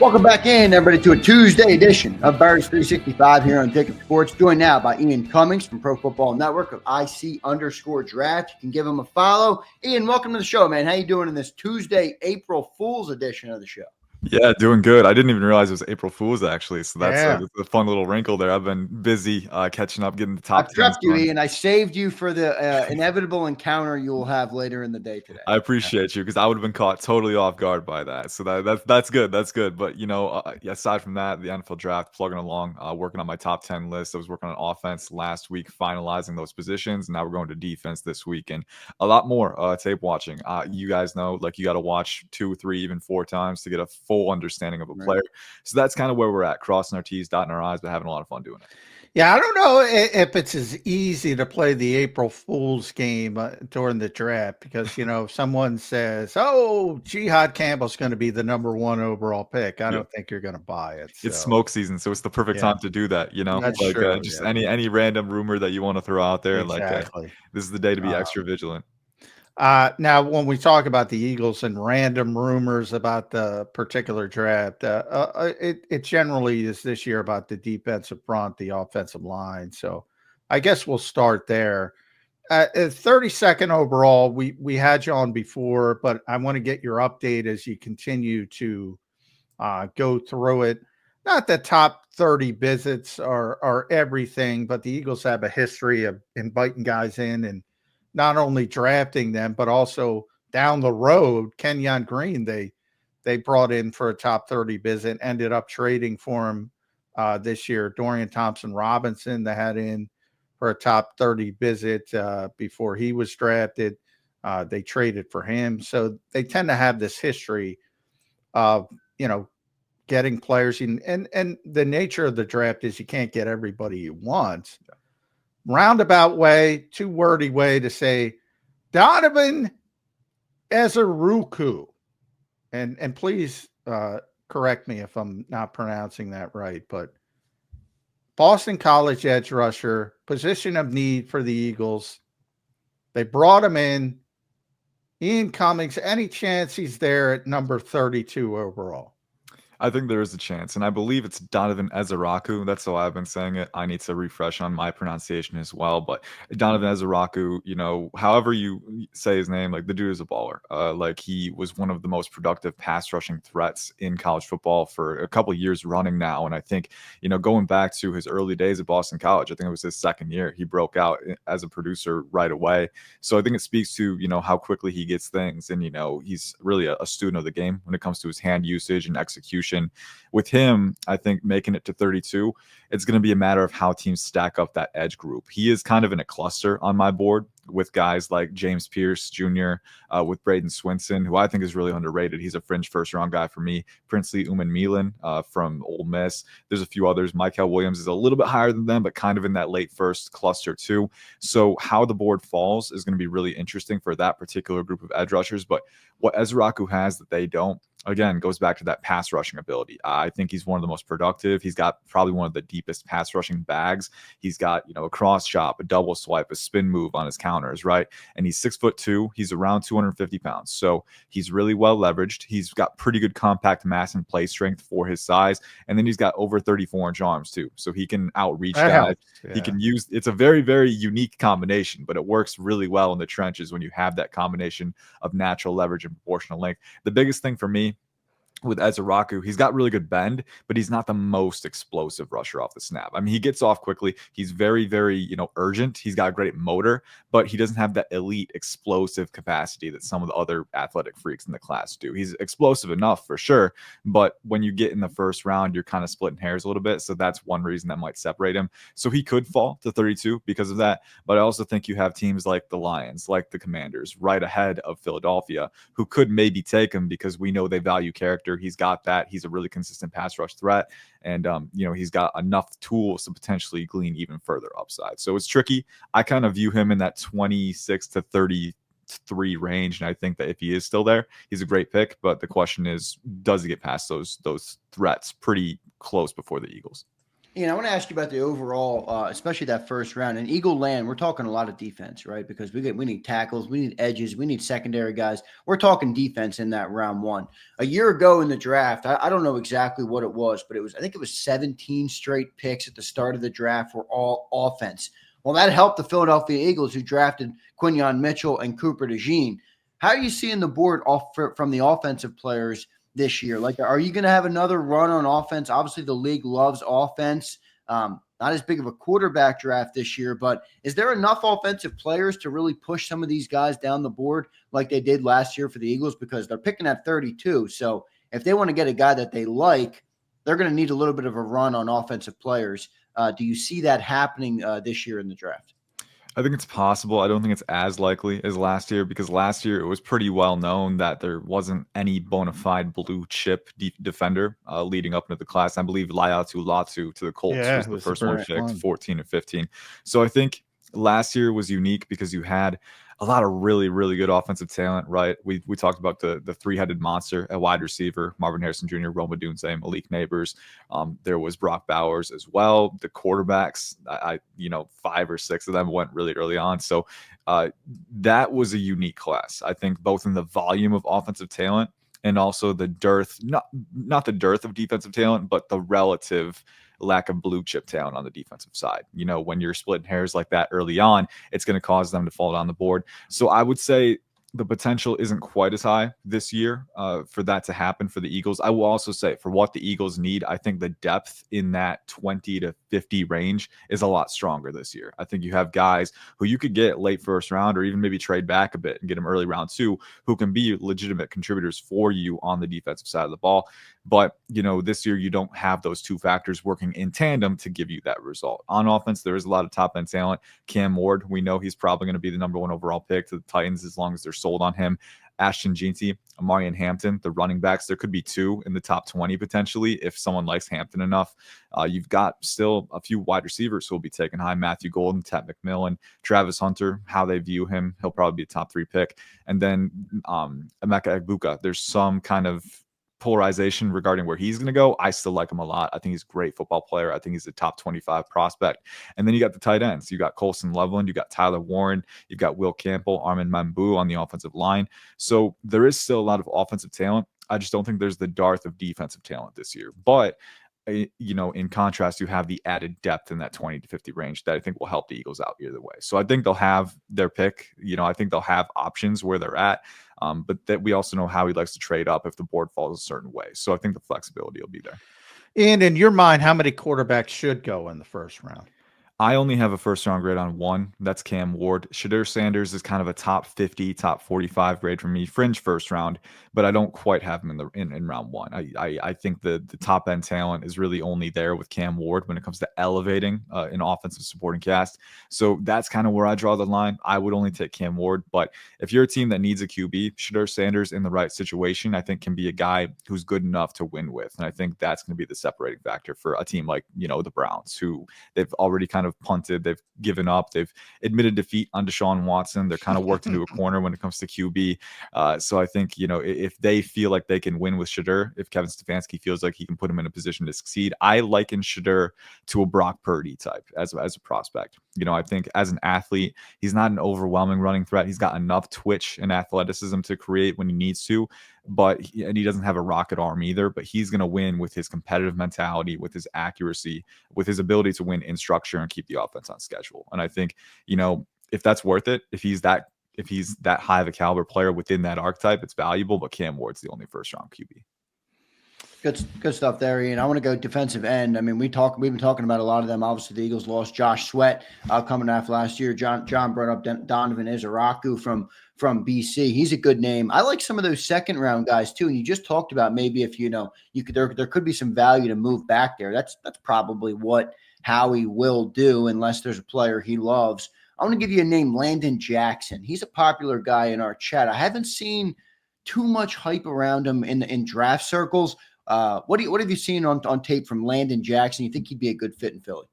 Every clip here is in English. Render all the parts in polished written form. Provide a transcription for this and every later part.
Welcome back in, everybody, to a Tuesday edition of Bears 365 here on JAKIB Sports. Joined now by Ian Cummings from Pro Football Network of IC_draft. You can give him a follow. Ian, welcome to the show, man. How you doing in this Tuesday, April Fool's edition of the show? Yeah, doing good. I didn't even realize it was April Fool's, actually. So that's Yeah. a fun little wrinkle there. I've been busy catching up, getting the top 10. I prepped you, Ian. I saved you for the inevitable encounter you will have later in the day today. I appreciate you, because I would have been caught totally off guard by that. So that's good. That's good. But, aside from that, the NFL draft, plugging along, working on my top 10 list. I was working on offense last week, finalizing those positions. And now we're going to defense this week, and a lot more tape watching. You guys know, like, you got to watch 2, 3, even 4 times to get a full understanding of a player. So that's kind of where we're at, crossing our T's, dotting our I's, but having a lot of fun doing it. Yeah, I don't know if it's as easy to play the April Fool's game during the draft, because, if someone says, oh, Jihad Campbell's going to be the number 1 overall pick, I don't think you're going to buy it. So. It's smoke season, so it's the perfect time to do that, That's like true, just any random rumor that you want to throw out there. Exactly. Like this is the day to be extra vigilant. Now, when we talk about the Eagles and random rumors about the particular draft, it generally is this year about the defensive front, the offensive line. So I guess we'll start there. 32nd overall, we had you on before, but I want to get your update as you continue to go through it. Not that top 30 visits are everything, but the Eagles have a history of inviting guys in and not only drafting them, but also down the road, Kenyon Green, they brought in for a top 30 visit, ended up trading for him this year. Dorian Thompson-Robinson, they had in for a top 30 visit before he was drafted. They traded for him. So they tend to have this history of, getting players in, and the nature of the draft is you can't get everybody you want. Roundabout way, too wordy way to say Donovan Ezeruku. And please correct me if I'm not pronouncing that right, but Boston College edge rusher, position of need for the Eagles. They brought him in. Ian Cummings, any chance he's there at number 32 overall? I think there is a chance, and I believe it's Donovan Ezeruku. That's how I've been saying it. I need to refresh on my pronunciation as well. But Donovan Ezeruku, however you say his name, like, the dude is a baller. Like, he was one of the most productive pass rushing threats in college football for a couple of years running now. And I think, going back to his early days at Boston College, I think it was his second year, he broke out as a producer right away. So I think it speaks to, how quickly he gets things. And, he's really a student of the game when it comes to his hand usage and execution. With him, I think making it to 32, it's going to be a matter of how teams stack up that edge group. He is kind of in a cluster on my board with guys like James Pierce Jr., with Braden Swinson, who I think is really underrated. He's a fringe first-round guy for me. Princely McMullen from Ole Miss. There's a few others. Michael Williams is a little bit higher than them, but kind of in that late first cluster too. So how the board falls is going to be really interesting for that particular group of edge rushers. But what Ezeruku has that they don't, again, goes back to that pass rushing ability. I think he's one of the most productive. He's got probably one of the deepest pass rushing bags. He's got, a cross chop, a double swipe, a spin move on his counters, right? And he's 6'2". He's around 250 pounds. So he's really well leveraged. He's got pretty good compact mass and play strength for his size. And then he's got over 34-inch arms too. So he can outreach guys. Yeah. He can use, it's a very, very unique combination, but it works really well in the trenches when you have that combination of natural leverage and proportional length. The biggest thing for me with Ezeruku, he's got really good bend, but he's not the most explosive rusher off the snap. I mean, he gets off quickly. He's very, very, urgent. He's got a great motor, but he doesn't have that elite explosive capacity that some of the other athletic freaks in the class do. He's explosive enough for sure, but when you get in the first round, you're kind of splitting hairs a little bit. So that's one reason that might separate him. So he could fall to 32 because of that. But I also think you have teams like the Lions, like the Commanders, right ahead of Philadelphia, who could maybe take him because we know they value character. He's got that. He's a really consistent pass rush threat. And, he's got enough tools to potentially glean even further upside. So it's tricky. I kind of view him in that 26 to 33 range. And I think that if he is still there, he's a great pick. But the question is, does he get past those threats pretty close before the Eagles? I want to ask you about the overall, especially that first round. In Eagle Land, we're talking a lot of defense, right? Because we need tackles, we need edges, we need secondary guys. We're talking defense in that round one. A year ago in the draft, I don't know exactly what it was, but I think it was 17 straight picks at the start of the draft were all offense. Well, that helped the Philadelphia Eagles, who drafted Quinyon Mitchell and Cooper DeJean. How are you seeing the board from the offensive players this year? Like, are you going to have another run on offense? Obviously, the league loves offense. Not as big of a quarterback draft this year, but is there enough offensive players to really push some of these guys down the board like they did last year for the Eagles? Because they're picking at 32. So if they want to get a guy that they like, they're going to need a little bit of a run on offensive players. Do you see that happening this year in the draft? I think it's possible. I don't think it's as likely as last year, because last year it was pretty well known that there wasn't any bona fide blue chip defender leading up into the class. I believe Laiatu Latu to the Colts was the first one picked, 14 and 15. So I think last year was unique because you had a lot of really, really good offensive talent, right? We talked about the three-headed monster at wide receiver, Marvin Harrison Jr., Roma Dunze, Malik Neighbors. There was Brock Bowers as well. The quarterbacks, I 5 or 6 of them went really early on. So that was a unique class, I think, both in the volume of offensive talent and also the dearth, not the dearth of defensive talent, but the relative lack of blue chip talent on the defensive side. When you're splitting hairs like that early on, it's going to cause them to fall down the board. So I would say the potential isn't quite as high this year for that to happen for the Eagles. I will also say, for what the Eagles need, I think the depth in that 20 to 50 range is a lot stronger this year. I think you have guys who you could get late first round or even maybe trade back a bit and get them early round 2 who can be legitimate contributors for you on the defensive side of the ball. But, this year you don't have those two factors working in tandem to give you that result. On offense, there is a lot of top-end talent. Cam Ward, we know he's probably going to be the number 1 overall pick to the Titans as long as they're sold on him. Ashton Jeanty, Amarian Hampton, the running backs, there could be 2 in the top 20 potentially if someone likes Hampton enough. You've got still a few wide receivers who will be taken high. Matthew Golden, Ted McMullen, Travis Hunter, how they view him, he'll probably be a top 3 pick. And then Emeka Egbuka, there's some kind of polarization regarding where he's going to go. I still like him a lot. I think he's a great football player. I think he's a top 25 prospect. And then you got the tight ends. You got Colson Loveland. You got Tyler Warren. You've got Will Campbell, Armin Mambu on the offensive line. So there is still a lot of offensive talent. I just don't think there's the dearth of defensive talent this year. But in contrast, you have the added depth in that 20 to 50 range that I think will help the Eagles out either way. So I think they'll have their pick. I think they'll have options where they're at. But that we also know how he likes to trade up if the board falls a certain way. So I think the flexibility will be there. And in your mind, how many quarterbacks should go in the first round? I only have a first round grade on 1. That's Cam Ward. Shedeur Sanders is kind of a top 50, top 45 grade for me, fringe first round, but I don't quite have him in round 1. I think the top end talent is really only there with Cam Ward when it comes to elevating an offensive supporting cast. So that's kind of where I draw the line. I would only take Cam Ward, but if you're a team that needs a QB, Shedeur Sanders in the right situation, I think can be a guy who's good enough to win with. And I think that's going to be the separating factor for a team like, the Browns, who they've already kind of punted, they've given up, they've admitted defeat on Deshaun Watson, they're kind of worked into a corner when it comes to QB. So I think if they feel like they can win with Shedeur, if Kevin Stefanski feels like he can put him in a position to succeed, I liken Shedeur to a Brock Purdy type as a prospect. I think as an athlete, he's not an overwhelming running threat. He's got enough twitch and athleticism to create when he needs to, and he doesn't have a rocket arm either, but he's going to win with his competitive mentality, with his accuracy, with his ability to win in structure and keep the offense on schedule. And I think, if that's worth it, if he's that high of a caliber player within that archetype, it's valuable, but Cam Ward's the only first round QB. Good stuff there, Ian. I want to go defensive end. I mean, we've been talking about a lot of them. Obviously, the Eagles lost Josh Sweat coming off last year. John brought up Donovan Izaraku from BC. He's a good name. I like some of those second round guys too. And you just talked about maybe if there could be some value to move back there. That's probably what Howie will do unless there's a player he loves. I want to give you a name, Landon Jackson. He's a popular guy in our chat. I haven't seen too much hype around him in draft circles. What have you seen on tape from Landon Jackson? You think he'd be a good fit in Philly?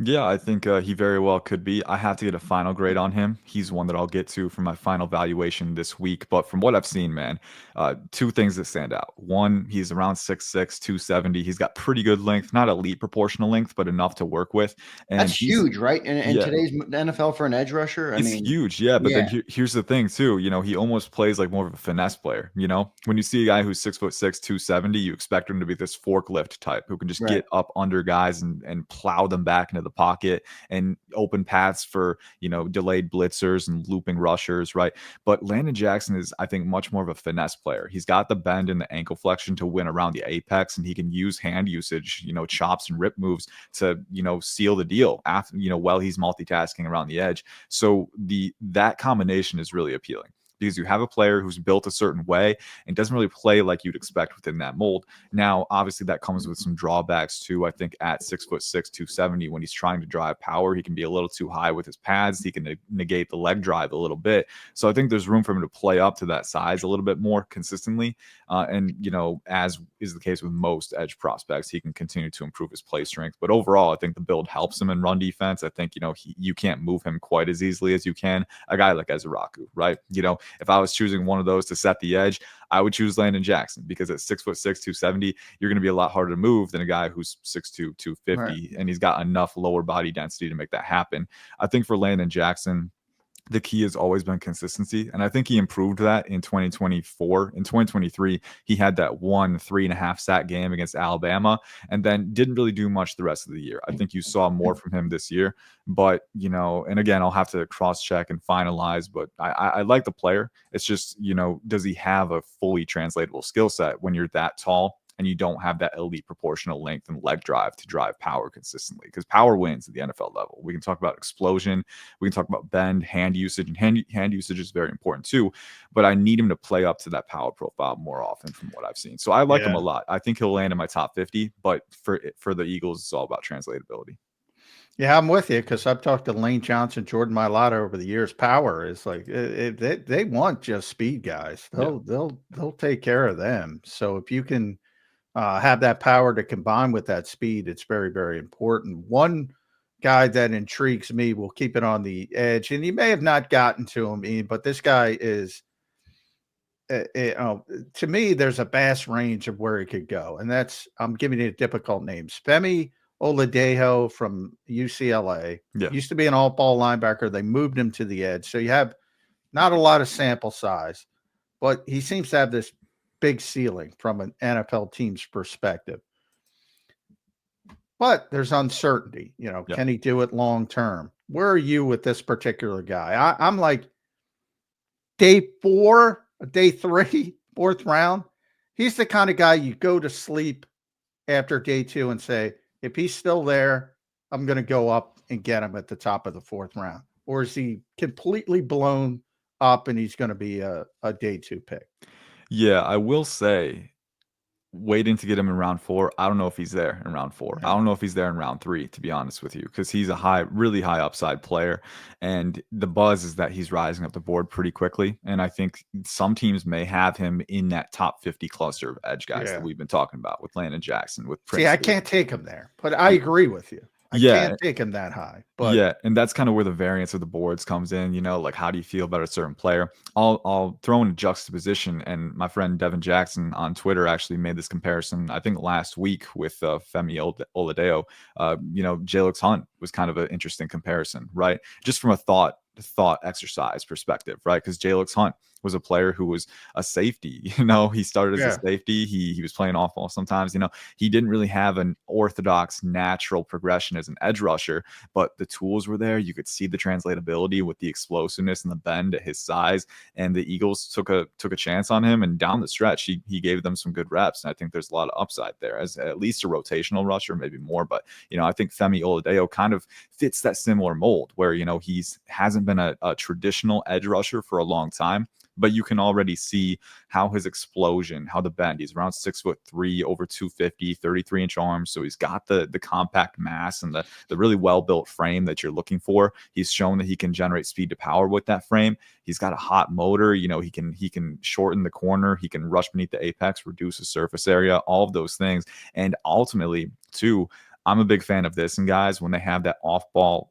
Yeah, I think he very well could be. I have to get a final grade on him. He's one that I'll get to for my final valuation this week. But from what I've seen, man, two things that stand out. One, he's around 6'6", 270. He's got pretty good length, not elite proportional length, but enough to work with. And That's he's huge, right? In yeah, today's NFL for an edge rusher, I it's mean, huge, yeah, but then yeah, here's the thing too, he almost plays like more of a finesse player, When you see a guy who's 6'6", 270, you expect him to be this forklift type who can just right. get up under guys and plow them back into the pocket and open paths for, delayed blitzers and looping rushers, right? But Landon Jackson is, I think, much more of a finesse player. He's got the bend and the ankle flexion to win around the apex, and he can use hand usage, chops and rip moves to, seal the deal after, while he's multitasking around the edge. So that combination is really appealing because you have a player who's built a certain way and doesn't really play like you'd expect within that mold. Now, obviously, that comes with some drawbacks too. I think at 6'6", 270, when he's trying to drive power, he can be a little too high with his pads. He can negate the leg drive a little bit. So I think there's room for him to play up to that size a little bit more consistently. And as is the case with most edge prospects, he can continue to improve his play strength. But overall, I think the build helps him in run defense. I think you can't move him quite as easily as you can a guy like Ezraku, right? If I was choosing one of those to set the edge, I would choose Landon Jackson because at 6'6", 270, you're going to be a lot harder to move than a guy who's 6'2", 250, Right. and he's got enough lower body density to make that happen. I think for Landon Jackson, the key has always been consistency. And I think he improved that in 2024. In 2023, he had that 3.5 sack game against Alabama and then didn't really do much the rest of the year. I think you saw more from him this year. But, and again, I'll have to cross check and finalize. But I like the player. It's just, does he have a fully translatable skill set when you're that tall and you don't have that elite proportional length and leg drive to drive power consistently? Because power wins at the NFL level. We can talk about explosion. We can talk about bend, hand usage, and hand usage is very important too. But I need him to play up to that power profile more often from what I've seen. So I like him a lot. I think he'll land in my top 50, but for the Eagles, it's all about translatability. Yeah, I'm with you because I've talked to Lane Johnson, Jordan Mailata over the years. Power is like they want just speed guys. They'll take care of them. So if you can have that power to combine with that speed, it's very, very important. One guy that intrigues me, we'll keep it on the edge, and you may have not gotten to him, Ian, but this guy is, to me, there's a vast range of where he could go, and I'm giving you a difficult name. Femi Oladejo from UCLA used to be an all-ball linebacker. They moved him to the edge, so you have not a lot of sample size, but he seems to have this big ceiling from an NFL team's perspective. But there's uncertainty. Can he do it long term? Where are you with this particular guy? I'm like day 4, day 3, 4th round. He's the kind of guy you go to sleep after day 2 and say, if he's still there, I'm going to go up and get him at the top of the 4th round. Or is he completely blown up and he's going to be a day 2 pick? Yeah, I will say, waiting to get him in round 4, I don't know if he's there in round 4. I don't know if he's there in round 3, to be honest with you, because he's a really high upside player. And the buzz is that he's rising up the board pretty quickly. And I think some teams may have him in that top 50 cluster of edge guys that we've been talking about with Landon Jackson, with Prince. See, I can't take him there, but I agree with you. I can't take him that high. But and that's kind of where the variance of the boards comes in. Like how do you feel about a certain player? I'll throw in a juxtaposition, and my friend Devin Jackson on Twitter actually made this comparison, I think last week, with Femi Oladejo. Jalen Hunt was kind of an interesting comparison, right? Just from a thought exercise perspective, right? Because Jalen Hunt was a player who was a safety. He started as a safety. He was playing off ball sometimes. He didn't really have an orthodox natural progression as an edge rusher, but the tools were there. You could see the translatability with the explosiveness and the bend at his size. And the Eagles took a chance on him, and down the stretch, he gave them some good reps. And I think there's a lot of upside there as at least a rotational rusher, maybe more. But I think Femi Oladejo kind of fits that similar mold where he's hasn't been a traditional edge rusher for a long time. But you can already see how his explosion, how the bend, he's around 6'3", over 250, 33-inch arms. So he's got the compact mass and the really well-built frame that you're looking for. He's shown that he can generate speed to power with that frame. He's got a hot motor. He can shorten the corner. He can rush beneath the apex, reduce the surface area, all of those things. And ultimately, too, I'm a big fan of this. And guys, when they have that off ball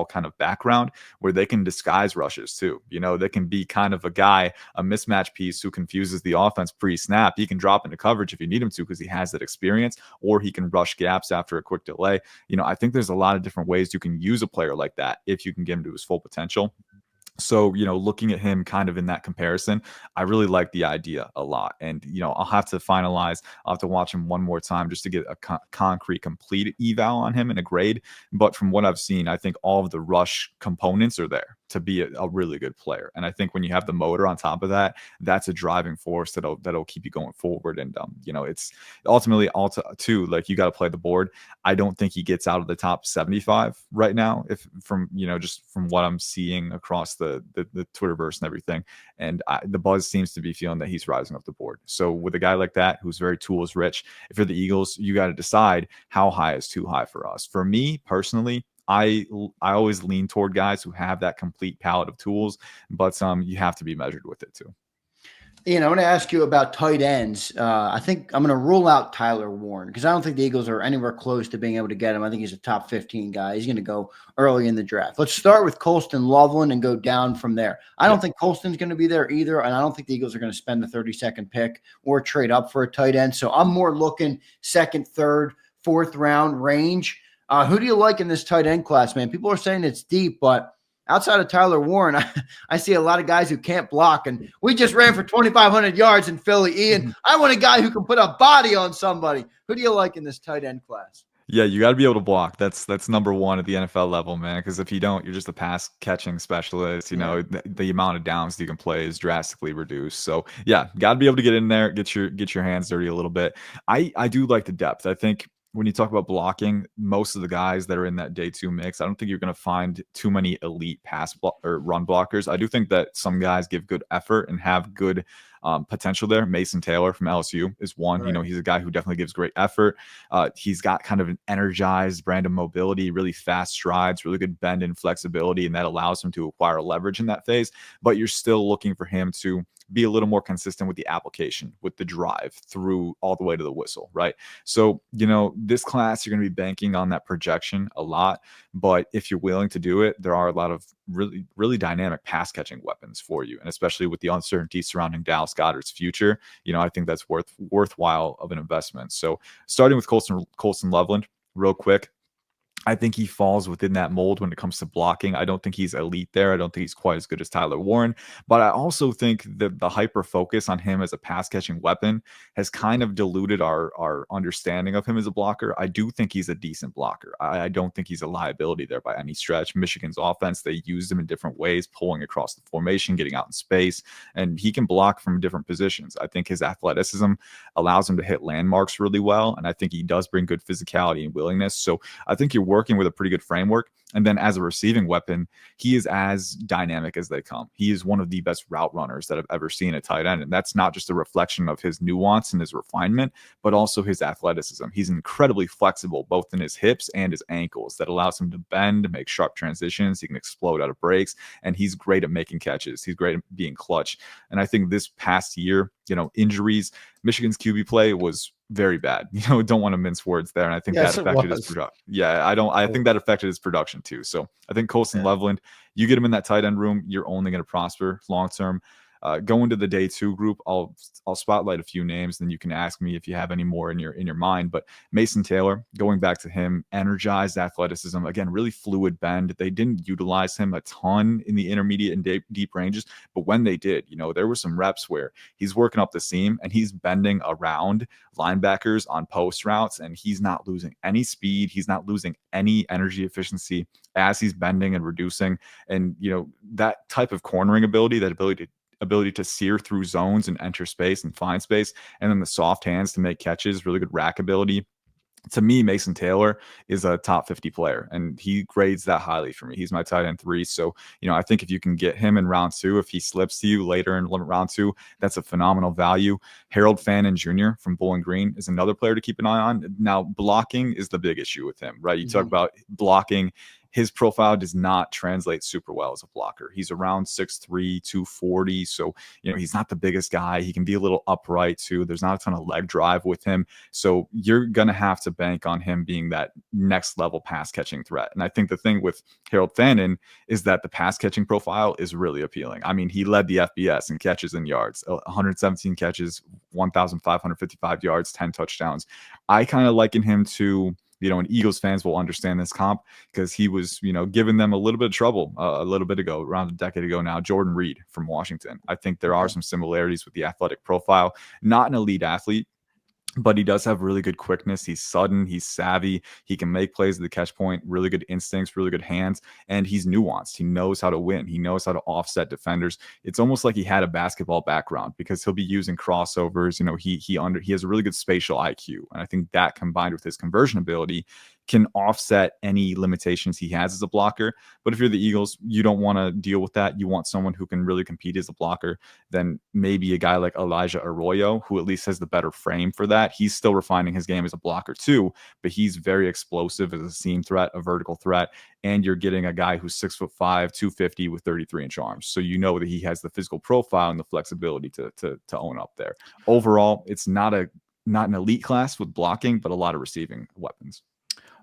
kind of background where they can disguise rushes too. They can be kind of a guy, a mismatch piece who confuses the offense pre-snap. He can drop into coverage if you need him to because he has that experience, or he can rush gaps after a quick delay. I think there's a lot of different ways you can use a player like that if you can get him to his full potential. So, looking at him kind of in that comparison, I really like the idea a lot. And, I'll have to watch him one more time just to get a concrete, complete eval on him and a grade. But from what I've seen, I think all of the rush components are there to be a really good player. And I think when you have the motor on top of that, that's a driving force that'll keep you going forward. And, it's ultimately too, like, you got to play the board. I don't think he gets out of the top 75 right now, if from, just from what I'm seeing across the Twitterverse and everything. And the buzz seems to be feeling that he's rising up the board. So with a guy like that, who's very tools rich, if you're the Eagles, you got to decide how high is too high for us. For me personally, I always lean toward guys who have that complete palette of tools, but you have to be measured with it too. I want to ask you about tight ends. I think I'm going to rule out Tyler Warren because I don't think the Eagles are anywhere close to being able to get him. I think he's a top 15 guy. He's going to go early in the draft. Let's start with Colston Loveland and go down from there. I don't think Colston's going to be there either, and I don't think the Eagles are going to spend the 32nd pick or trade up for a tight end. So I'm more looking second, third, fourth round range. Who do you like in this tight end class, man? People are saying it's deep, but outside of Tyler Warren, I see a lot of guys who can't block, and we just ran for 2,500 yards in Philly. Ian, I want a guy who can put a body on somebody. Who do you like in this tight end class? Yeah, you got to be able to block. That's number one at the NFL level, man. Because if you don't, you're just a pass catching specialist. The amount of downs you can play is drastically reduced. So yeah, got to be able to get in there, get your hands dirty a little bit. I do like the depth. I think when you talk about blocking, most of the guys that are in that day two mix, I don't think you're going to find too many elite or run blockers. I do think that some guys give good effort and have good potential there. Mason Taylor from LSU is one. Right. He's a guy who definitely gives great effort. He's got kind of an energized brand of mobility, really fast strides, really good bend and flexibility, and that allows him to acquire leverage in that phase. But you're still looking for him to be a little more consistent with the application, with the drive through all the way to the whistle, right? So, this class, you're going to be banking on that projection a lot. But if you're willing to do it, there are a lot of really, really dynamic pass catching weapons for you. And especially with the uncertainty surrounding Dallas Goedert's future, I think that's worthwhile of an investment. So starting with Colston Loveland, real quick, I think he falls within that mold when it comes to blocking. I don't think he's elite there. I don't think he's quite as good as Tyler Warren. But I also think that the hyper focus on him as a pass catching weapon has kind of diluted our understanding of him as a blocker. I do think he's a decent blocker. I don't think he's a liability there by any stretch. Michigan's offense, they used him in different ways, pulling across the formation, getting out in space, and he can block from different positions. I think his athleticism allows him to hit landmarks really well. And I think he does bring good physicality and willingness. So I think you're working with a pretty good framework. And then as a receiving weapon, he is as dynamic as they come. He is one of the best route runners that I've ever seen at tight end. And that's not just a reflection of his nuance and his refinement, but also his athleticism. He's incredibly flexible, both in his hips and his ankles. That allows him to bend, make sharp transitions. He can explode out of breaks, and he's great at making catches. He's great at being clutch. And I think this past year, injuries, Michigan's QB play was very bad. Don't want to mince words there. And I think that affected his production. Yeah, I think that affected his production too. So I think Colston Loveland, you get him in that tight end room, you're only going to prosper long term. Go into the day two group. I'll spotlight a few names, then you can ask me if you have any more in your mind. But Mason Taylor, going back to him, energized athleticism, again, really fluid bend. They didn't utilize him a ton in the intermediate and deep ranges, but when they did, there were some reps where he's working up the seam and he's bending around linebackers on post routes, and he's not losing any speed. He's not losing any energy efficiency as he's bending and reducing. And that type of cornering ability, that ability to sear through zones and enter space and find space, and then the soft hands to make catches, really good rack ability. To me, Mason Taylor is a top 50 player, and he grades that highly for me. He's my tight end 3. So, I think if you can get him in round 2, if he slips to you later in round 2, that's a phenomenal value. Harold Fannin Jr. from Bowling Green is another player to keep an eye on. Now, blocking is the big issue with him, right? You talk about blocking his profile does not translate super well as a blocker. He's around 6'3", 240. So, he's not the biggest guy. He can be a little upright too. There's not a ton of leg drive with him. So you're going to have to bank on him being that next level pass catching threat. And I think the thing with Harold Fannin is that the pass catching profile is really appealing. I mean, he led the FBS in catches and yards, 117 catches, 1,555 yards, 10 touchdowns. I kind of liken him to, and Eagles fans will understand this comp because he was, giving them a little bit of trouble a little bit ago, around a decade ago now, Jordan Reed from Washington. I think there are some similarities with the athletic profile, not an elite athlete, but he does have really good quickness. He's sudden. He's savvy. He can make plays at the catch point, really good instincts, really good hands, and he's nuanced. He knows how to win. He knows how to offset defenders. It's almost like he had a basketball background because he'll be using crossovers. He has a really good spatial IQ, and I think that combined with his conversion ability can offset any limitations he has as a blocker. But if you're the Eagles, you don't want to deal with that. You want someone who can really compete as a blocker. Then maybe a guy like Elijah Arroyo, who at least has the better frame for that. He's still refining his game as a blocker too, but he's very explosive as a seam threat, a vertical threat. And you're getting a guy who's 6'5", 250 with 33-inch arms. So that he has the physical profile and the flexibility to own up there. Overall, it's not an elite class with blocking, but a lot of receiving weapons.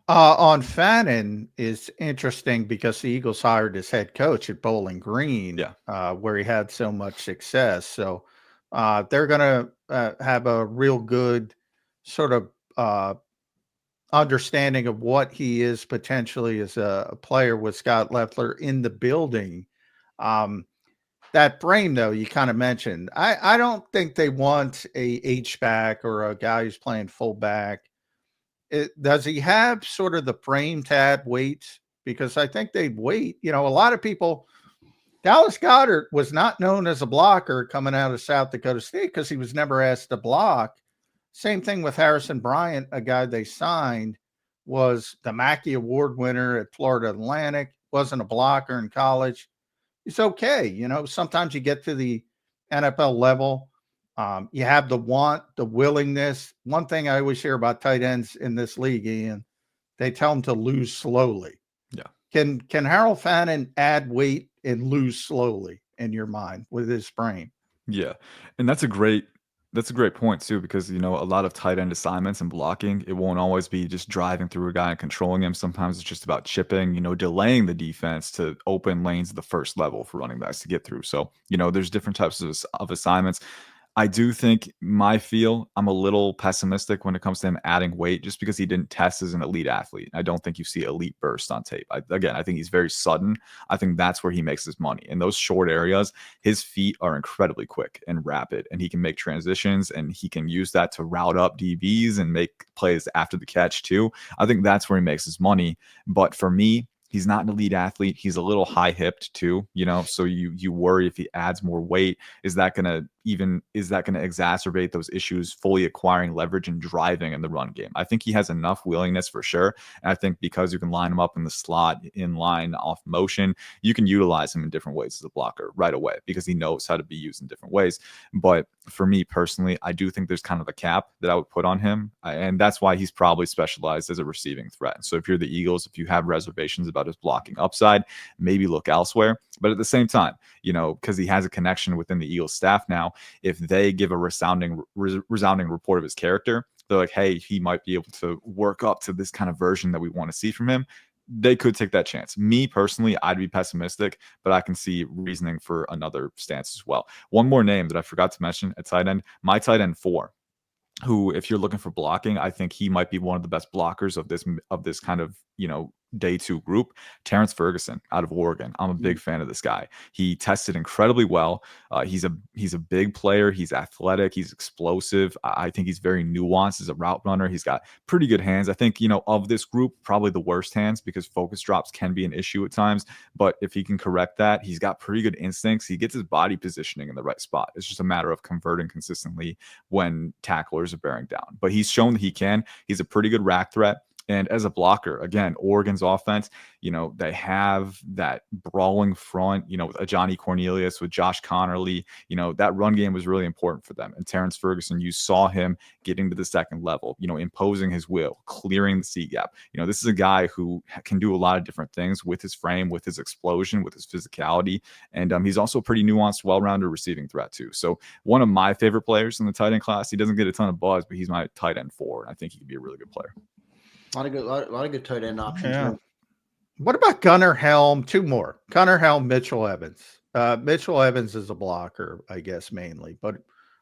On Fannin is interesting because the Eagles hired his head coach at Bowling Green, where he had so much success. So they're going to have a real good sort of understanding of what he is potentially as a player with Scott Loeffler in the building. That frame, though, you kind of mentioned. I don't think they want a H-back or a guy who's playing fullback. Does he have sort of the frame to add weight? Because I think they wait. A lot of people, Dallas Goedert was not known as a blocker coming out of South Dakota State because he was never asked to block. Same thing with Harrison Bryant, a guy they signed, was the Mackey Award winner at Florida Atlantic, wasn't a blocker in college. It's okay. Sometimes you get to the NFL level. You have the want, the willingness. One thing I always hear about tight ends in this league, Ian, they tell them to lose slowly. Yeah. Can Harold Fannin add weight and lose slowly in your mind with his frame? Yeah. And that's a great point too, because, a lot of tight end assignments and blocking, it won't always be just driving through a guy and controlling him. Sometimes it's just about chipping, delaying the defense to open lanes at the first level for running backs to get through. So, there's different types of assignments. I do think I'm a little pessimistic when it comes to him adding weight just because he didn't test as an elite athlete. I don't think you see elite burst on tape. I think he's very sudden. I think that's where he makes his money. In those short areas, his feet are incredibly quick and rapid, and he can make transitions, and he can use that to route up DBs and make plays after the catch too. I think that's where he makes his money. But for me, he's not an elite athlete. He's a little high-hipped too, so you worry if he adds more weight, is that going to exacerbate those issues fully acquiring leverage and driving in the run game? I think he has enough willingness for sure. And I think because you can line him up in the slot, in line, off motion, you can utilize him in different ways as a blocker right away because he knows how to be used in different ways. But for me personally, I do think there's kind of a cap that I would put on him. And that's why he's probably specialized as a receiving threat. So if you're the Eagles, if you have reservations about his blocking upside, maybe look elsewhere. But at the same time, because he has a connection within the Eagles staff now, if they give a resounding report of his character, they're like, hey, he might be able to work up to this kind of version that we want to see from him. They could take that chance. Me personally, I'd be pessimistic, but I can see reasoning for another stance as well. One more name that I forgot to mention at tight end, my tight end 4, who, if you're looking for blocking, I think he might be one of the best blockers of this kind of, day 2 group. Terrence Ferguson out of Oregon. I'm a big fan of this guy. He tested incredibly well. He's a big player. He's athletic. He's explosive. I think he's very nuanced as a route runner. He's got pretty good hands. I think, of this group, probably the worst hands because focus drops can be an issue at times. But if he can correct that, he's got pretty good instincts. He gets his body positioning in the right spot. It's just a matter of converting consistently when tacklers are bearing down. But he's shown that he can. He's a pretty good rack threat. And as a blocker, again, Oregon's offense, they have that brawling front, with Johnny Cornelius, with Josh Connerly, that run game was really important for them. And Terrence Ferguson, you saw him getting to the second level, imposing his will, clearing the C gap. This is a guy who can do a lot of different things with his frame, with his explosion, with his physicality. And he's also a pretty nuanced, well-rounded receiving threat too. So one of my favorite players in the tight end class. He doesn't get a ton of buzz, but he's my tight end 4. And I think he could be a really good player. A lot of good tight end options. Yeah. What about Gunnar Helm? 2 more. Gunnar Helm, Mitchell Evans. Mitchell Evans is a blocker, I guess, mainly. But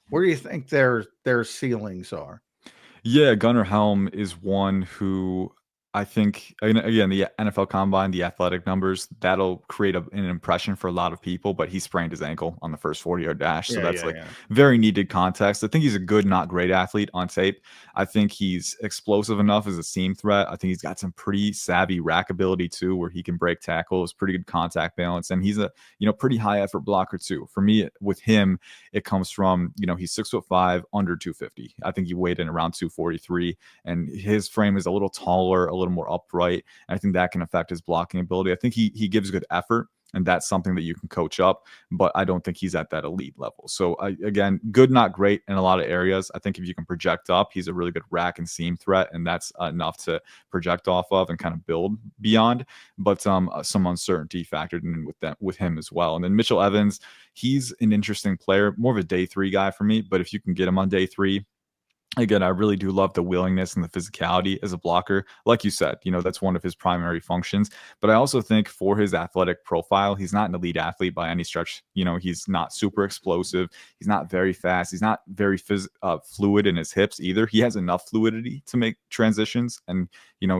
where do you think their ceilings are? Yeah, Gunnar Helm is one who I think, again, the NFL Combine, the athletic numbers, that'll create an impression for a lot of people, but he sprained his ankle on the first 40-yard dash. So that's very needed context. I think he's a good, not great athlete on tape. I think he's explosive enough as a seam threat. I think he's got some pretty savvy rack ability too, where he can break tackles, pretty good contact balance. And he's a, pretty high effort blocker too. For me, with him, it comes from, he's 6'5", under 250. I think he weighed in around 243, and his frame is a little taller, a little more upright. And I think that can affect his blocking ability. I think he gives good effort, and that's something that you can coach up, but I don't think he's at that elite level. So again, good, not great in a lot of areas. I think if you can project up, he's a really good rack and seam threat, and that's enough to project off of and kind of build beyond. But some uncertainty factored in with him as well. And then Mitchell Evans, he's an interesting player, more of a day 3 guy for me. But if you can get him on day 3, again, I really do love the willingness and the physicality as a blocker. Like you said, that's one of his primary functions. But I also think for his athletic profile, he's not an elite athlete by any stretch. He's not super explosive. He's not very fast. He's not very fluid in his hips either. He has enough fluidity to make transitions and,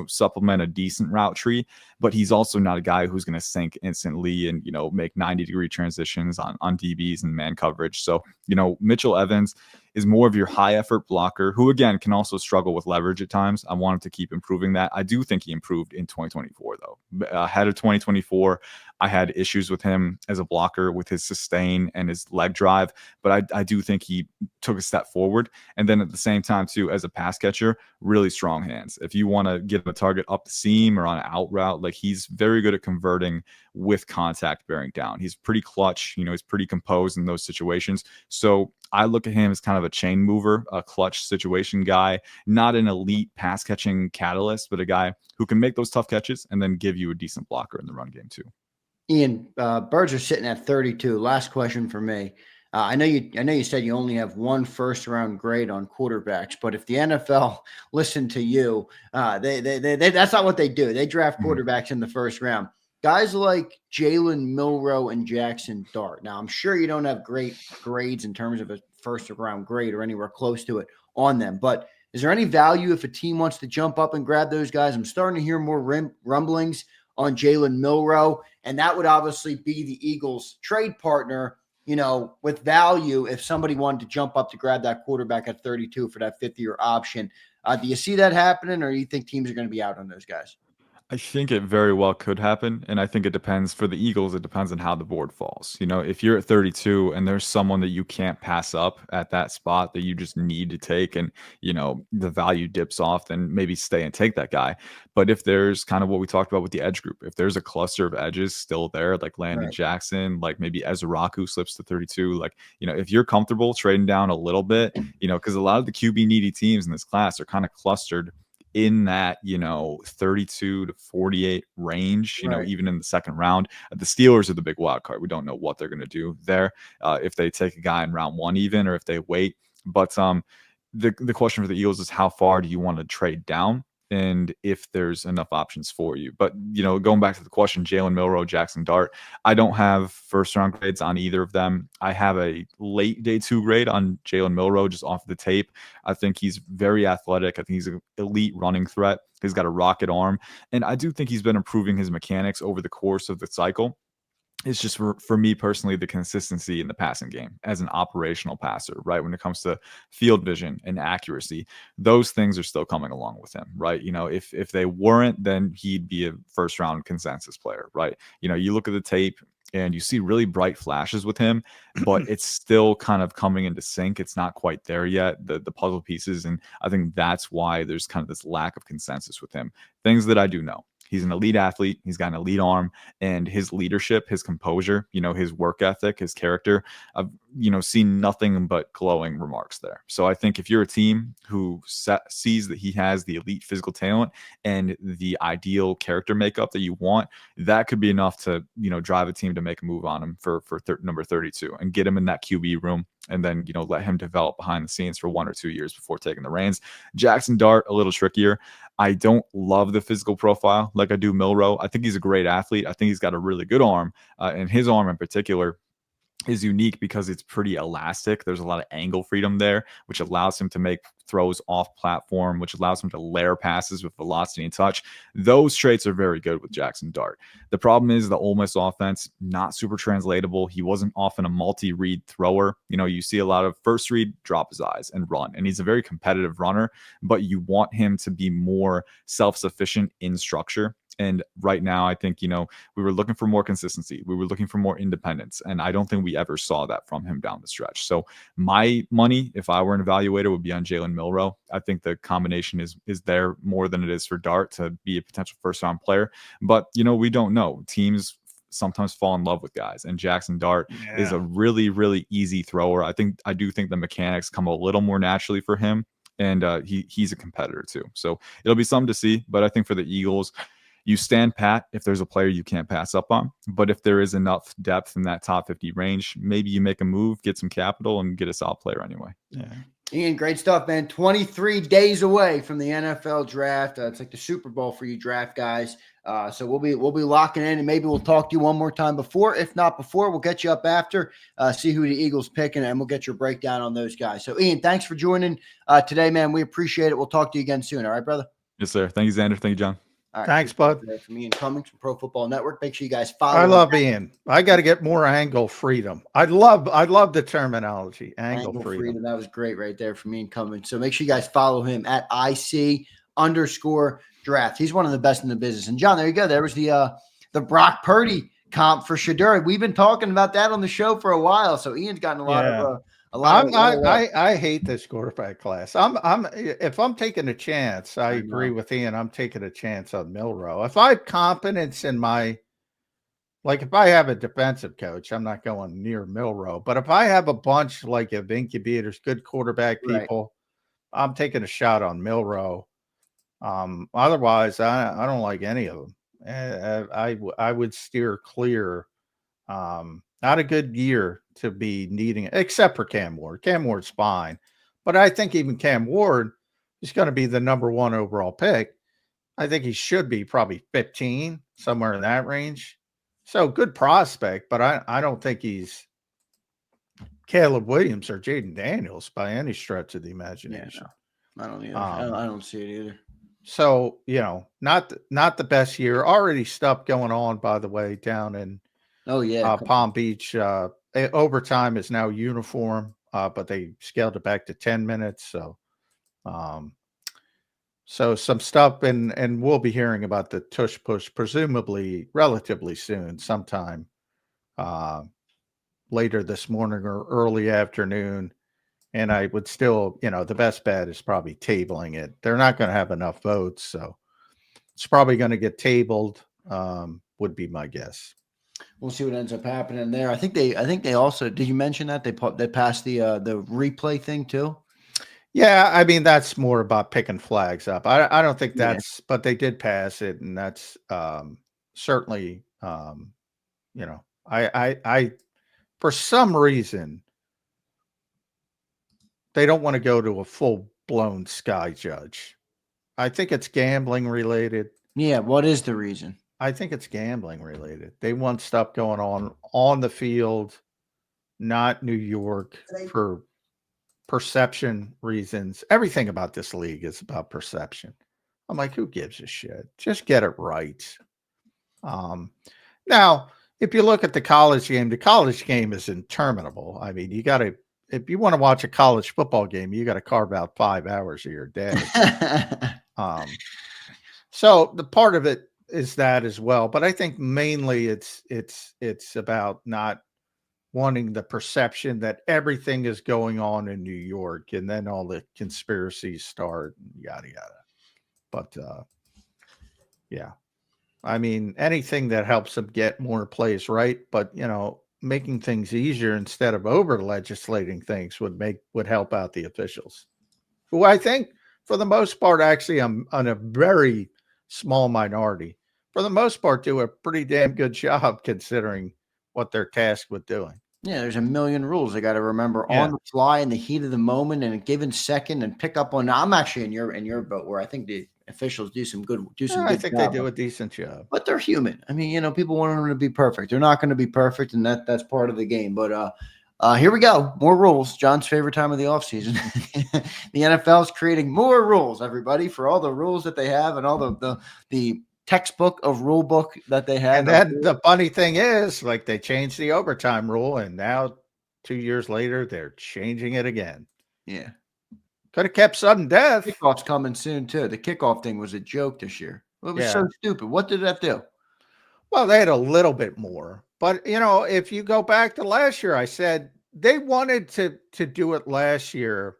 supplement a decent route tree. But he's also not a guy who's going to sink instantly and, make 90-degree transitions on DBs and man coverage. So, Mitchell Evans is more of your high effort blocker who, again, can also struggle with leverage at times. I want him to keep improving that. I do think he improved in 2024, though. Ahead of 2024, I had issues with him as a blocker with his sustain and his leg drive, but I do think he took a step forward. And then at the same time, too, as a pass catcher, really strong hands. If you want to get him a target up the seam or on an out route, like he's very good at converting with contact bearing down. He's pretty clutch. He's pretty composed in those situations. So I look at him as kind of a chain mover, a clutch situation guy, not an elite pass catching catalyst, but a guy who can make those tough catches and then give you a decent blocker in the run game too. Ian, Birds are sitting at 32. Last question for me. I know you said you only have 1 first-round grade on quarterbacks, but if the NFL listened to you, they that's not what they do. They draft quarterbacks in the first round. Guys like Jalen Milroe and Jackson Dart. Now, I'm sure you don't have great grades in terms of a first-round grade or anywhere close to it on them, but is there any value if a team wants to jump up and grab those guys? I'm starting to hear more rumblings on Jalen Milroe, and that would obviously be the Eagles' trade partner, with value if somebody wanted to jump up to grab that quarterback at 32 for that 5th-year option. Do you see that happening, or do you think teams are going to be out on those guys? I think it very well could happen. And I think it depends for the Eagles. It depends on how the board falls. If you're at 32 and there's someone that you can't pass up at that spot that you just need to take and, the value dips off, then maybe stay and take that guy. But if there's kind of what we talked about with the edge group, if there's a cluster of edges still there, like Landon Jackson, like maybe Ezraku slips to 32, like, if you're comfortable trading down a little bit, because a lot of the QB needy teams in this class are kind of clustered in that 32 to 48 range, even in the second round. The Steelers are the big wild card. We don't know what they're going to do there, if they take a guy in round 1 even, or if they wait. But the question for the Eagles is how far do you want to trade down, and if there's enough options for you. But going back to the question, Jalen Milroe, Jackson Dart, I don't have first round grades on either of them. I have a late day 2 grade on Jalen Milroe just off the tape. I think he's very athletic. I think he's an elite running threat. He's got a rocket arm, and I do think he's been improving his mechanics over the course of the cycle. It's just for me personally, the consistency in the passing game as an operational passer, right? When it comes to field vision and accuracy, those things are still coming along with him, right? If they weren't, then he'd be a first round consensus player, right? You look at the tape, and you see really bright flashes with him, but it's still kind of coming into sync. It's not quite there yet, the puzzle pieces, and I think that's why there's kind of this lack of consensus with him. Things that I do know: he's an elite athlete, he's got an elite arm, and his leadership, his composure, his work ethic, his character, I've seen nothing but glowing remarks there. So I think if you're a team who sees that he has the elite physical talent and the ideal character makeup that you want, that could be enough to drive a team to make a move on him for number 32 and get him in that QB room, and then let him develop behind the scenes for 1 or 2 years before taking the reins. Jackson Dart, a little trickier. I don't love the physical profile like I do Milroe. I think he's a great athlete. I think he's got a really good arm, and his arm in particular is unique because it's pretty elastic. There's a lot of angle freedom there, which allows him to make throws off platform, which allows him to layer passes with velocity and touch. Those traits are very good with Jackson Dart. The problem is the Ole Miss offense, not super translatable. He wasn't often a multi-read thrower. You see a lot of first read, drop his eyes and run. And he's a very competitive runner, but you want him to be more self-sufficient in structure. And right now, I think, we were looking for more consistency. We were looking for more independence. And I don't think we ever saw that from him down the stretch. So my money, if I were an evaluator, would be on Jalen Milroe. I think the combination is there more than it is for Dart to be a potential first-round player. But, we don't know. Teams sometimes fall in love with guys. And Jackson Dart is a really, really easy thrower. I do think the mechanics come a little more naturally for him. And he's a competitor too. So it'll be something to see. But I think for the Eagles, you stand pat if there's a player you can't pass up on. But if there is enough depth in that top 50 range, maybe you make a move, get some capital, and get a solid player anyway. Yeah. Ian, great stuff, man. 23 days away from the NFL draft. It's like the Super Bowl for you draft guys. So we'll be locking in, and maybe we'll talk to you one more time before. If not before, we'll get you up after, see who the Eagles picking, and we'll get your breakdown on those guys. So, Ian, thanks for joining today, man. We appreciate it. We'll talk to you again soon. All right, brother? Yes, sir. Thank you, Xander. Thank you, John. All right, thanks, bud. From Ian Cummings from Pro Football Network. Make sure you guys follow. I love Ian. I got to get more angle freedom. I love the terminology, angle freedom. That was great right there from Ian Cummings. So make sure you guys follow him at IC_draft. He's one of the best in the business. And John, there you go. There was the Brock Purdy comp for Shedeur. We've been talking about that on the show for a while. So Ian's gotten a lot of. I hate this quarterback class. If I'm taking a chance, I agree with Ian. I'm taking a chance on Milroe. If I have confidence in if I have a defensive coach, I'm not going near Milroe. But if I have a bunch of incubators, good quarterback people, I'm taking a shot on Milroe. Otherwise, I don't like any of them. I would steer clear. Not a good year to be needing, except for Cam Ward. Cam Ward's fine. But I think even Cam Ward is going to be the number 1 overall pick. I think he should be probably 15, somewhere in that range. So good prospect, but I don't think he's Caleb Williams or Jaden Daniels by any stretch of the imagination. Yeah, no, I don't either. I don't see it either. So, not the best year. Already stuff going on, by the way, down in Palm Beach. Overtime is now uniform, but they scaled it back to 10 minutes. So some stuff, and we'll be hearing about the tush push, presumably relatively soon, sometime later this morning or early afternoon. And I would still, the best bet is probably tabling it. They're not going to have enough votes, so it's probably going to get tabled, would be my guess. We'll see what ends up happening there. I think they also, did you mention that they passed the replay thing too? Yeah, I mean that's more about picking flags up. I don't think that's, but they did pass it, and that's certainly I for some reason they don't want to go to a full-blown sky judge. I think it's gambling related. Yeah, what is the reason? I think it's gambling related. They want stuff going on the field, not New York, for perception reasons. Everything about this league is about perception. I'm like, who gives a shit? Just get it right. Now, if you look at the college game is interminable. I mean, if you want to watch a college football game, you got to carve out 5 hours of your day. So the part of it, is that as well. But I think mainly it's about not wanting the perception that everything is going on in New York, and then all the conspiracies start, yada yada. But yeah, I mean, anything that helps them get more plays right, but making things easier instead of over legislating things would help out the officials, who I think for the most part, actually, I'm on a very small minority, for the most part, do a pretty damn good job considering what they're tasked with doing. Yeah, there's a million rules they got to remember on the fly in the heat of the moment in a given second and pick up on. I'm actually in your boat where I think the officials do some good. I think they do a decent job, but they're human. I mean, people want them to be perfect. They're not going to be perfect, and that's part of the game. But here we go. More rules. John's favorite time of the offseason. The NFL is creating more rules, everybody, for all the rules that they have and all the textbook of rule book that they have. And then the funny thing is, like, they changed the overtime rule, and now 2 years later, they're changing it again. Yeah. Could have kept sudden death. Kickoff's coming soon, too. The kickoff thing was a joke this year. It was so stupid. What did that do? Well, they had a little bit more. But, if you go back to last year, I said they wanted to do it last year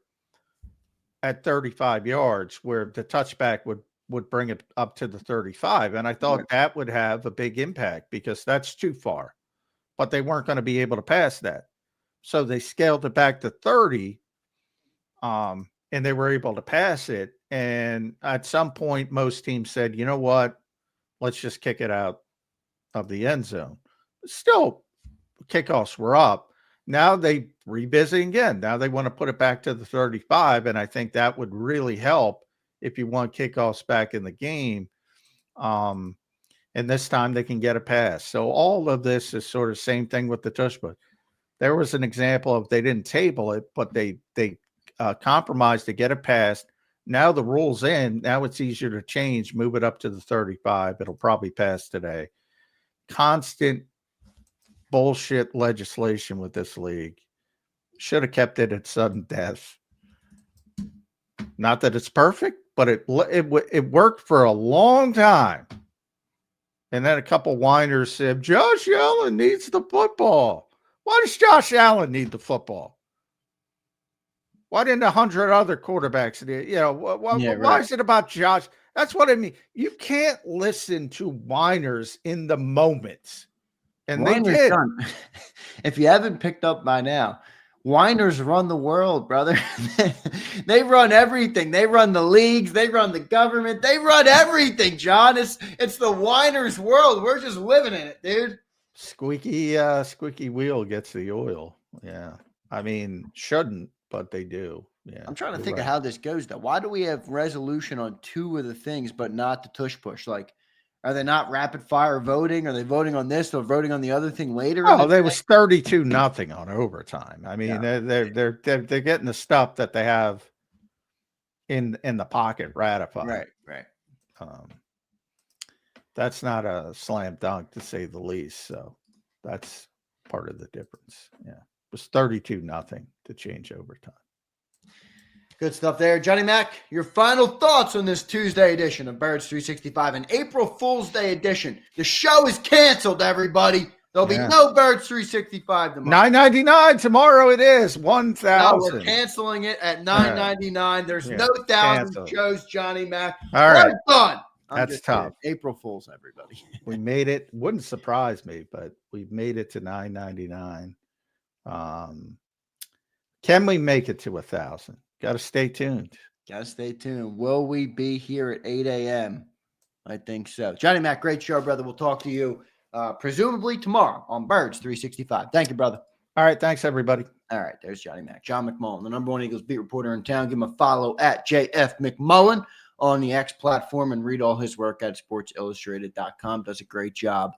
at 35 yards where the touchback would bring it up to the 35. And I thought that would have a big impact because that's too far. But they weren't going to be able to pass that. So they scaled it back to 30. And they were able to pass it. And at some point, most teams said, you know what? Let's just kick it out of the end zone. Still, kickoffs were up. Now they revisiting again. Now they want to put it back to the 35. And I think that would really help if you want kickoffs back in the game. And this time they can get a pass. So all of this is sort of same thing with the tush push. There was an example of they didn't table it, but they compromised to get it passed. Now the rule's in. Now it's easier to change, move it up to the 35. It'll probably pass today. Constant bullshit legislation with this league. Should have kept it at sudden death. Not that it's perfect, but it worked for a long time. And then a couple whiners said, Josh Allen needs the football. Why does Josh Allen need the football? Why didn't 100 other quarterbacks? Why is it about Josh? That's what I mean. You can't listen to whiners in the moment. And whiners they did. Done. If you haven't picked up by now, whiners run the world, brother. They run everything. They run the leagues. They run the government. They run everything, John. It's the whiners world. We're just living in it, dude. Squeaky wheel gets the oil. Yeah. I mean, shouldn't, but they do. Yeah. I'm trying to think of how this goes, though. Why do we have resolution on two of the things, but not the tush push? Like, are they not rapid fire voting? Are they voting on this or voting on the other thing later? Oh, they was 32-0 on overtime. I mean, they're getting the stuff that they have in the pocket ratified. Right. That's not a slam dunk, to say the least. So that's part of the difference. Yeah, it was 32-0 to change overtime. Good stuff there. Johnny Mac, your final thoughts on this Tuesday edition of Birds 365, an April Fool's Day edition. The show is canceled, everybody. There'll be no Birds 365 tomorrow. $9.99 tomorrow it is. 1,000. No, we're canceling it at $9.99. There's no 1,000 shows, Johnny Mac. All right. We're done. That's tough. Kidding. April Fool's, everybody. We made it. Wouldn't surprise me, but we've made it to $9.99. Can we make it to 1,000? Got to stay tuned. Will we be here at 8 a.m.? I think so. Johnny Mac, great show, brother. We'll talk to you presumably tomorrow on Birds 365. Thank you, brother. All right. Thanks, everybody. All right. There's Johnny Mac. John McMullen, the #1 Eagles beat reporter in town. Give him a follow at JF McMullen on the X platform and read all his work at sportsillustrated.com. Does a great job